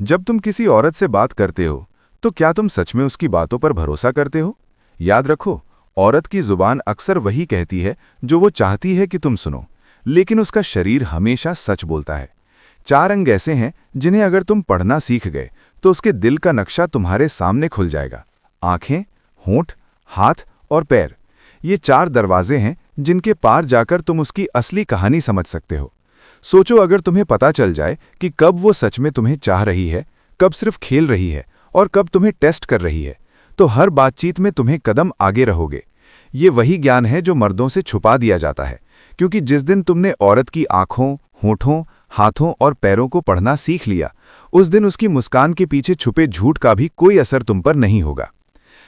जब तुम किसी औरत से बात करते हो तो क्या तुम सच में उसकी बातों पर भरोसा करते हो? याद रखो, औरत की जुबान अक्सर वही कहती है जो वो चाहती है कि तुम सुनो, लेकिन उसका शरीर हमेशा सच बोलता है। 4 अंग ऐसे हैं जिन्हें अगर तुम पढ़ना सीख गए तो उसके दिल का नक्शा तुम्हारे सामने खुल जाएगा। आंखें, होंठ, हाथ और पैर, ये 4 दरवाजे हैं जिनके पार जाकर तुम उसकी असली कहानी समझ सकते हो। सोचो, अगर तुम्हें पता चल जाए कि कब वो सच में तुम्हें चाह रही है, कब सिर्फ खेल रही है और कब तुम्हें टेस्ट कर रही है, तो हर बातचीत में तुम्हें कदम आगे रहोगे। ये वही ज्ञान है जो मर्दों से छुपा दिया जाता है, क्योंकि जिस दिन तुमने औरत की आंखों, होठों, हाथों और पैरों को पढ़ना सीख लिया, उस दिन उसकी मुस्कान के पीछे छुपे झूठ का भी कोई असर तुम पर नहीं होगा।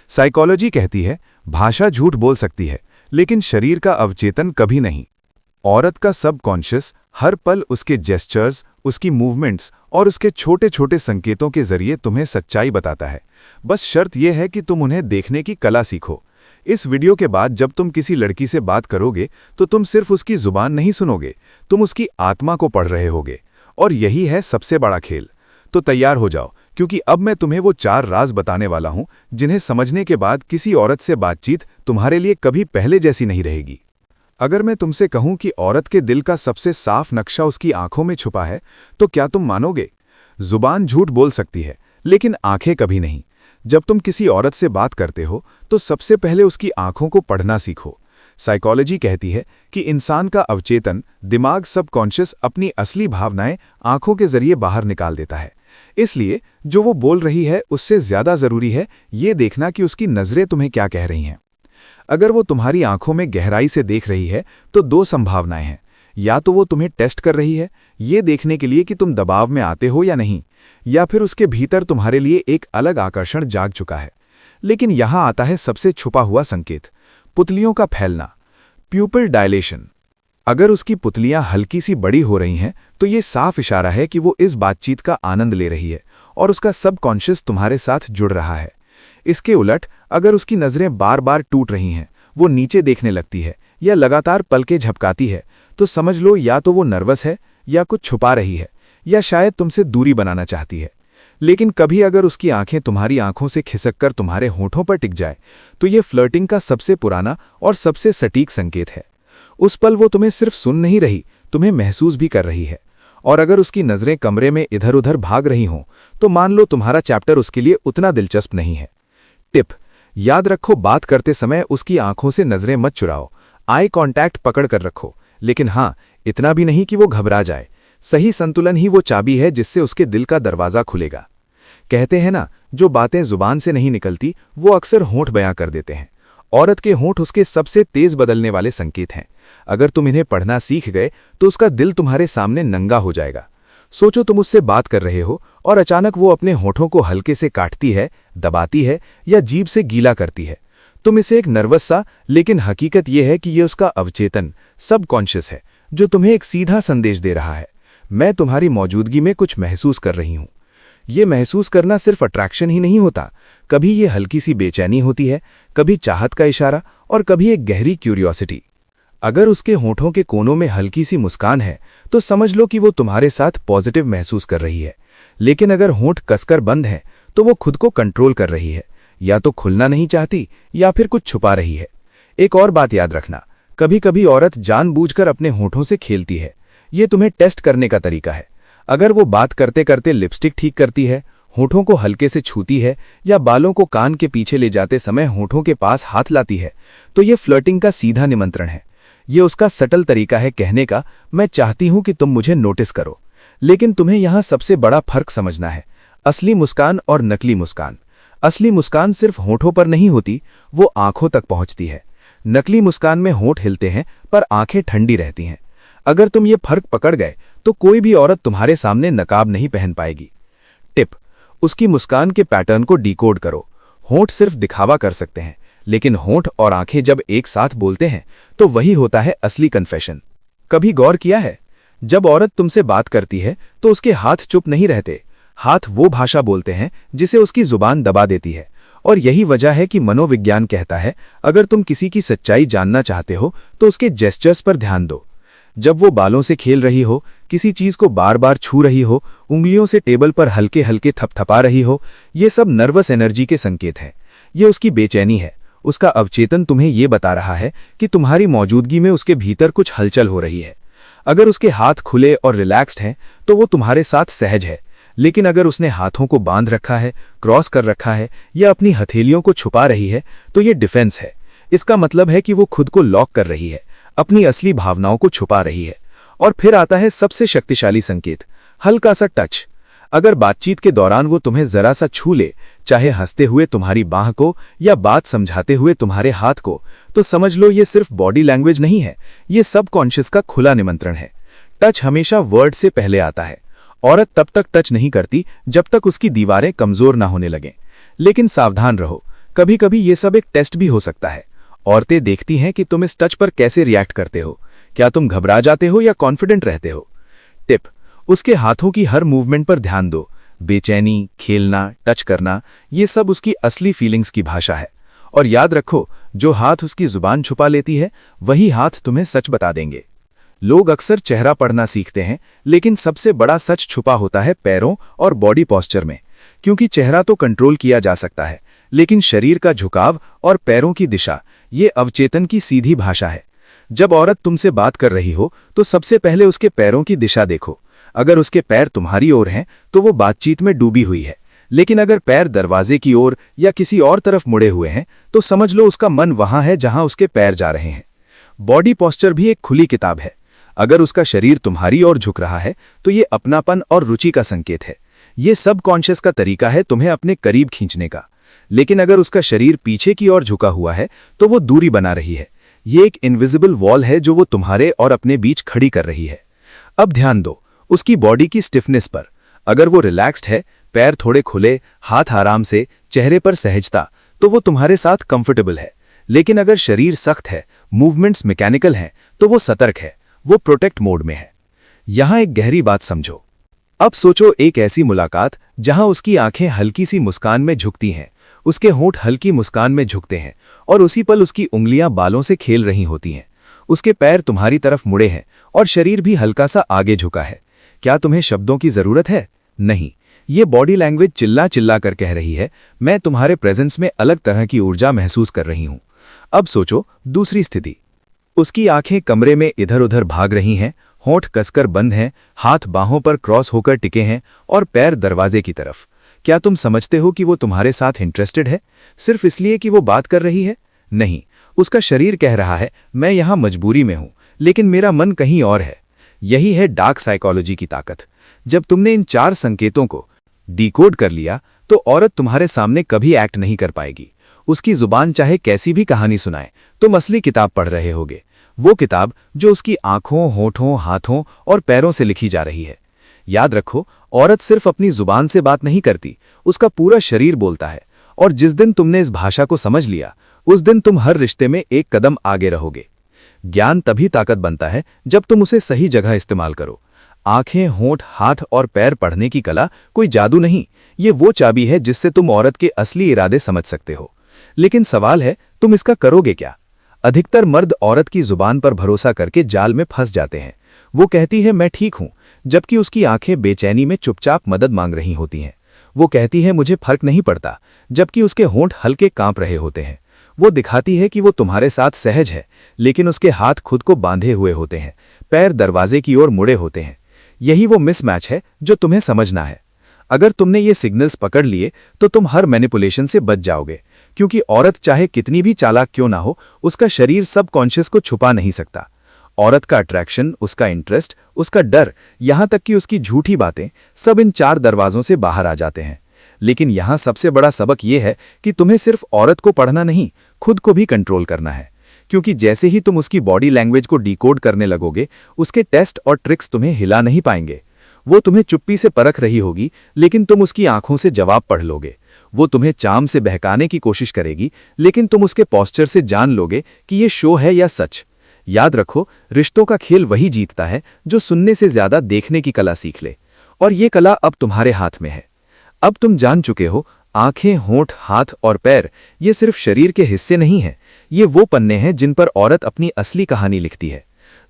साइकोलॉजी कहती है, भाषा झूठ बोल सकती है, लेकिन शरीर का अवचेतन कभी नहीं। औरत का सबकॉन्शियस हर पल उसके जेस्चर्स, उसकी मूवमेंट्स और उसके छोटे छोटे संकेतों के जरिए तुम्हें सच्चाई बताता है। बस शर्त यह है कि तुम उन्हें देखने की कला सीखो। इस वीडियो के बाद जब तुम किसी लड़की से बात करोगे तो तुम सिर्फ उसकी जुबान नहीं सुनोगे, तुम उसकी आत्मा को पढ़ रहे होगे। और यही है सबसे बड़ा खेल। तो तैयार हो जाओ, क्योंकि अब मैं तुम्हें वो 4 राज बताने वाला हूं जिन्हें समझने के बाद किसी औरत से बातचीत तुम्हारे लिए कभी पहले जैसी नहीं रहेगी। अगर मैं तुमसे कहूं कि औरत के दिल का सबसे साफ नक्शा उसकी आंखों में छुपा है, तो क्या तुम मानोगे? जुबान झूठ बोल सकती है, लेकिन आंखें कभी नहीं। जब तुम किसी औरत से बात करते हो तो सबसे पहले उसकी आंखों को पढ़ना सीखो। साइकोलॉजी कहती है कि इंसान का अवचेतन दिमाग सबकॉन्शियस अपनी असली भावनाएं आंखों के जरिए बाहर निकाल देता है। इसलिए जो वो बोल रही है उससे ज्यादा जरूरी है ये देखना कि उसकी नजरें तुम्हें क्या कह रही हैं। अगर वो तुम्हारी आंखों में गहराई से देख रही है तो 2 संभावनाएं हैं। या तो वो तुम्हें टेस्ट कर रही है, ये देखने के लिए कि तुम दबाव में आते हो या नहीं, या फिर उसके भीतर तुम्हारे लिए एक अलग आकर्षण जाग चुका है। लेकिन यहां आता है सबसे छुपा हुआ संकेत, पुतलियों का फैलना, प्यूपिल डायलेशन। अगर उसकी पुतलियां हल्की सी बड़ी हो रही हैं तो ये साफ इशारा है कि वो इस बातचीत का आनंद ले रही है और उसका सबकॉन्शियस तुम्हारे साथ जुड़ रहा है। इसके उलट अगर उसकी नज़रें बार बार टूट रही हैं, वो नीचे देखने लगती है या लगातार पलकें झपकाती है, तो समझ लो या तो वो नर्वस है या कुछ छुपा रही है, या शायद तुमसे दूरी बनाना चाहती है। लेकिन कभी अगर उसकी आंखें तुम्हारी आंखों से खिसककर तुम्हारे होठों पर टिक जाए, तो ये फ्लर्टिंग का सबसे पुराना और सबसे सटीक संकेत है। उस पल वो तुम्हें सिर्फ सुन नहीं रही, तुम्हें महसूस भी कर रही है। और अगर उसकी नज़रें कमरे में इधर उधर भाग रही हों, तो मान लो तुम्हारा चैप्टर उसके लिए उतना दिलचस्प नहीं है। टिप: याद रखो, बात करते समय उसकी आंखों से नजरें मत चुराओ। आई कांटेक्ट पकड़ कर रखो, लेकिन हाँ, इतना भी नहीं कि वो घबरा जाए। सही संतुलन ही वो चाबी है जिससे उसके दिल का दरवाजा खुलेगा। कहते हैं ना, जो बातें जुबान से नहीं निकलती वो अक्सर होंठ बयां कर देते हैं। औरत के होंठ उसके सबसे तेज बदलने वाले संकेत हैं। अगर तुम इन्हें पढ़ना सीख गए तो उसका दिल तुम्हारे सामने नंगा हो जाएगा। सोचो, तुम उससे बात कर रहे हो और अचानक वो अपने होठों को हल्के से काटती है, दबाती है या जीभ से गीला करती है। तुम इसे एक नर्वस सा, लेकिन हकीकत यह है कि ये उसका अवचेतन सबकॉन्शियस है जो तुम्हें एक सीधा संदेश दे रहा है, मैं तुम्हारी मौजूदगी में कुछ महसूस कर रही हूं। ये महसूस करना सिर्फ अट्रैक्शन ही नहीं होता, कभी ये हल्की सी बेचैनी होती है, कभी चाहत का इशारा और कभी एक गहरी क्यूरियोसिटी। अगर उसके होठों के कोनों में हल्की सी मुस्कान है तो समझ लो कि वो तुम्हारे साथ पॉजिटिव महसूस कर रही है। लेकिन अगर होंठ कसकर बंद है तो वो खुद को कंट्रोल कर रही है, या तो खुलना नहीं चाहती या फिर कुछ छुपा रही है। एक और बात याद रखना, कभी कभी औरत जानबूझकर अपने होठों से खेलती है। ये तुम्हें टेस्ट करने का तरीका है। अगर वो बात करते करते लिपस्टिक ठीक करती है, होठों को हल्के से छूती है या बालों को कान के पीछे ले जाते समय होठों के पास हाथ लाती है, तो ये फ्लर्टिंग का सीधा निमंत्रण है। ये उसका सटल तरीका है कहने का, मैं चाहती हूं कि तुम मुझे नोटिस करो। लेकिन तुम्हें यहां सबसे बड़ा फर्क समझना है, असली मुस्कान और नकली मुस्कान। असली मुस्कान सिर्फ होठों पर नहीं होती, वो आंखों तक पहुंचती है। नकली मुस्कान में होठ हिलते हैं पर आंखें ठंडी रहती हैं। अगर तुम ये फर्क पकड़ गए तो कोई भी औरत तुम्हारे सामने नकाब नहीं पहन पाएगी। टिप: उसकी मुस्कान के पैटर्न को डिकोड करो। होठ सिर्फ दिखावा कर सकते हैं, लेकिन होंठ और आंखें जब एक साथ बोलते हैं तो वही होता है असली कन्फेशन। कभी गौर किया है, जब औरत तुमसे बात करती है तो उसके हाथ चुप नहीं रहते, हाथ वो भाषा बोलते हैं जिसे उसकी जुबान दबा देती है। और यही वजह है कि मनोविज्ञान कहता है, अगर तुम किसी की सच्चाई जानना चाहते हो तो उसके जेस्चर्स पर ध्यान दो। जब वो बालों से खेल रही हो, किसी चीज को बार बार छू रही हो, उंगलियों से टेबल पर हल्के हल्के थपथपा रही हो, ये सब नर्वस एनर्जी के संकेत हैं। ये उसकी बेचैनी है। उसका अवचेतन तुम्हें ये बता रहा है कि तुम्हारी मौजूदगी में उसके भीतर कुछ हलचल हो रही है। अगर उसके हाथ खुले और रिलैक्स्ड हैं तो वो तुम्हारे साथ सहज है, लेकिन अगर उसने हाथों को बांध रखा है, क्रॉस कर रखा है या अपनी हथेलियों को छुपा रही है तो ये डिफेंस है। इसका मतलब है कि वो खुद को लॉक कर रही है, अपनी असली भावनाओं को छुपा रही है। और फिर आता है सबसे शक्तिशाली संकेत, हल्का सा टच। अगर बातचीत के दौरान वो तुम्हें जरा सा छू ले, चाहे हंसते हुए तुम्हारी बाह को या बात समझाते हुए तुम्हारे हाथ को, तो समझ लो ये सिर्फ बॉडी लैंग्वेज नहीं है, ये सबकॉन्शियस का खुला निमंत्रण है। टच हमेशा वर्ड से पहले आता है। औरत तब तक टच नहीं करती जब तक उसकी दीवारें कमजोर ना होने लगें। लेकिन सावधान रहो, कभी कभी ये सब एक टेस्ट भी हो सकता है। औरतें देखती हैं कि तुम इस टच पर कैसे रिएक्ट करते हो। क्या तुम घबरा जाते हो या कॉन्फिडेंट रहते हो? टिप: उसके हाथों की हर मूवमेंट पर ध्यान दो। बेचैनी, खेलना, टच करना, ये सब उसकी असली फीलिंग्स की भाषा है। और याद रखो, जो हाथ उसकी जुबान छुपा लेती है वही हाथ तुम्हें सच बता देंगे। लोग अक्सर चेहरा पढ़ना सीखते हैं, लेकिन सबसे बड़ा सच छुपा होता है पैरों और बॉडी पॉस्चर में। क्योंकि चेहरा तो कंट्रोल किया जा सकता है, लेकिन शरीर का झुकाव और पैरों की दिशा, ये अवचेतन की सीधी भाषा है। जब औरत तुमसे बात कर रही हो तो सबसे पहले उसके पैरों की दिशा देखो। अगर उसके पैर तुम्हारी ओर हैं तो वो बातचीत में डूबी हुई है, लेकिन अगर पैर दरवाजे की ओर या किसी और तरफ मुड़े हुए हैं तो समझ लो उसका मन वहां है जहां उसके पैर जा रहे हैं। बॉडी पॉस्चर भी एक खुली किताब है। अगर उसका शरीर तुम्हारी ओर झुक रहा है तो ये अपनापन और रुचि का संकेत है। ये सबकॉन्शियस का तरीका है तुम्हें अपने करीब खींचने का। लेकिन अगर उसका शरीर पीछे की ओर झुका हुआ है तो वो दूरी बना रही है। ये एक इनविजिबल वॉल है जो वो तुम्हारे और अपने बीच खड़ी कर रही है। अब ध्यान दो उसकी बॉडी की स्टिफनेस पर। अगर वो रिलैक्स्ड है, पैर थोड़े खुले, हाथ आराम से, चेहरे पर सहजता, तो वो तुम्हारे साथ कंफर्टेबल है। लेकिन अगर शरीर सख्त है, मूवमेंट्स मैकेनिकल हैं, तो वो सतर्क है, वो प्रोटेक्ट मोड में है। यहां एक गहरी बात समझो। अब सोचो एक ऐसी मुलाकात जहां उसकी आंखें हल्की सी मुस्कान में झुकती हैं, उसके होंठ हल्की मुस्कान में झुकते हैं और उसी पल उसकी उंगलियां बालों से खेल रही होती हैं। उसके पैर तुम्हारी तरफ मुड़े हैं और शरीर भी हल्का सा आगे झुका है। क्या तुम्हें शब्दों की जरूरत है? नहीं, ये बॉडी लैंग्वेज चिल्ला चिल्ला कर कह रही है, मैं तुम्हारे प्रेजेंस में अलग तरह की ऊर्जा महसूस कर रही हूं। अब सोचो दूसरी स्थिति। उसकी आंखें कमरे में इधर उधर भाग रही हैं, होंठ कसकर बंद हैं, हाथ बाहों पर क्रॉस होकर टिके हैं और पैर दरवाजे की तरफ। क्या तुम समझते हो कि वो तुम्हारे साथ इंटरेस्टेड है, सिर्फ इसलिए कि वो बात कर रही है? नहीं, उसका शरीर कह रहा है, मैं यहां मजबूरी में हूं, लेकिन मेरा मन कहीं और है। यही है डार्क साइकोलॉजी की ताकत। जब तुमने इन 4 संकेतों को डिकोड कर लिया तो औरत तुम्हारे सामने कभी एक्ट नहीं कर पाएगी। उसकी जुबान चाहे कैसी भी कहानी सुनाए, तुम असली किताब पढ़ रहे होगे। वो किताब जो उसकी आंखों, होठों, हाथों और पैरों से लिखी जा रही है। याद रखो, औरत सिर्फ अपनी जुबान से बात नहीं करती, उसका पूरा शरीर बोलता है। और जिस दिन तुमने इस भाषा को समझ लिया, उस दिन तुम हर रिश्ते में एक कदम आगे रहोगे। ज्ञान तभी ताकत बनता है जब तुम उसे सही जगह इस्तेमाल करो। आंखें, होंठ, हाथ और पैर पढ़ने की कला कोई जादू नहीं, ये वो चाबी है जिससे तुम औरत के असली इरादे समझ सकते हो। लेकिन सवाल है, तुम इसका करोगे क्या? अधिकतर मर्द औरत की जुबान पर भरोसा करके जाल में फंस जाते हैं। वो कहती है मैं ठीक हूं, जबकि उसकी आंखें बेचैनी में चुपचाप मदद मांग रही होती हैं। वो कहती है मुझे फर्क नहीं पड़ता, जबकि उसके होंठ हल्के कांप रहे होते हैं। वो दिखाती है कि वो तुम्हारे साथ सहज है, लेकिन उसके हाथ खुद को बांधे हुए होते हैं, पैर दरवाजे की ओर मुड़े होते हैं। यही वो मिसमैच है जो तुम्हें समझना है। अगर तुमने ये सिग्नल्स पकड़ लिए तो तुम हर मैनिपुलेशन से बच जाओगे, क्योंकि औरत चाहे कितनी भी चालाक क्यों ना हो, उसका शरीर सबकॉन्शियस को छुपा नहीं सकता। औरत का अट्रैक्शन, उसका इंटरेस्ट, उसका डर, यहां तक कि उसकी झूठी बातें, सब इन 4 दरवाजों से बाहर आ जाते हैं। लेकिन यहां सबसे बड़ा सबक यह है कि तुम्हें सिर्फ औरत को पढ़ना नहीं, खुद को भी कंट्रोल करना है। क्योंकि जैसे ही तुम उसकी बॉडी लैंग्वेज को डिकोड करने लगोगे, उसके टेस्ट और ट्रिक्स तुम्हें हिला नहीं पाएंगे। वो तुम्हें चुप्पी से परख रही होगी, लेकिन तुम उसकी आंखों से जवाब पढ़ लोगे। वो तुम्हें चाम से बहकाने की कोशिश करेगी, लेकिन तुम उसके पोस्चर से जान लोगे कि ये शो है या सच। याद रखो, रिश्तों का खेल वही जीतता है जो सुनने से ज्यादा देखने की कला सीख ले। और ये कला अब तुम्हारे हाथ में है। अब तुम जान चुके हो, आंखें, होंठ, हाथ और पैर ये सिर्फ शरीर के हिस्से नहीं हैं, ये वो पन्ने हैं जिन पर औरत अपनी असली कहानी लिखती है।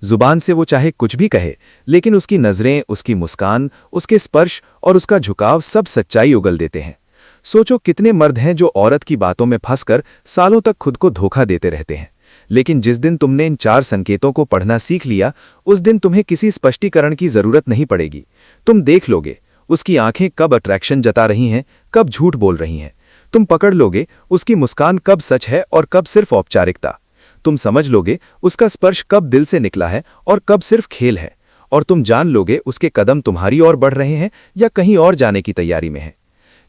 जुबान से वो चाहे कुछ भी कहे, लेकिन उसकी नजरें, उसकी मुस्कान, उसके स्पर्श और उसका झुकाव सब सच्चाई उगल देते हैं। सोचो कितने मर्द हैं जो औरत की बातों में फंसकर सालों तक खुद को धोखा देते रहते हैं, लेकिन जिस दिन तुमने इन 4 संकेतों को पढ़ना सीख लिया, उस दिन तुम्हें किसी स्पष्टीकरण की जरूरत नहीं पड़ेगी। तुम देख लोगे उसकी आंखें कब अट्रैक्शन जता रही हैं, कब झूठ बोल रही हैं। तुम पकड़ लोगे उसकी मुस्कान कब सच है और कब सिर्फ औपचारिकता। तुम समझ लोगे उसका स्पर्श कब दिल से निकला है और कब सिर्फ खेल है। और तुम जान लोगे उसके कदम तुम्हारी ओर बढ़ रहे हैं या कहीं और जाने की तैयारी में हैं।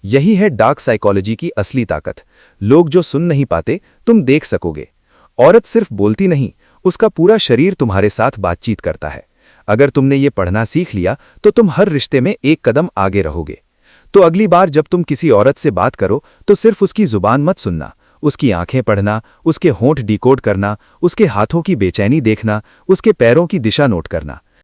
यही है डार्क साइकोलॉजी की असली ताकत। लोग जो सुन नहीं पाते, तुम देख सकोगे। औरत सिर्फ बोलती नहीं, उसका पूरा शरीर तुम्हारे साथ बातचीत करता है। अगर तुमने ये पढ़ना सीख लिया तो तुम हर रिश्ते में एक कदम आगे रहोगे। तो अगली बार जब तुम किसी औरत से बात करो तो सिर्फ उसकी जुबान मत सुनना, उसकी आंखें पढ़ना, उसके होंठ डिकोड करना, उसके हाथों की बेचैनी देखना, उसके पैरों की दिशा नोट करना।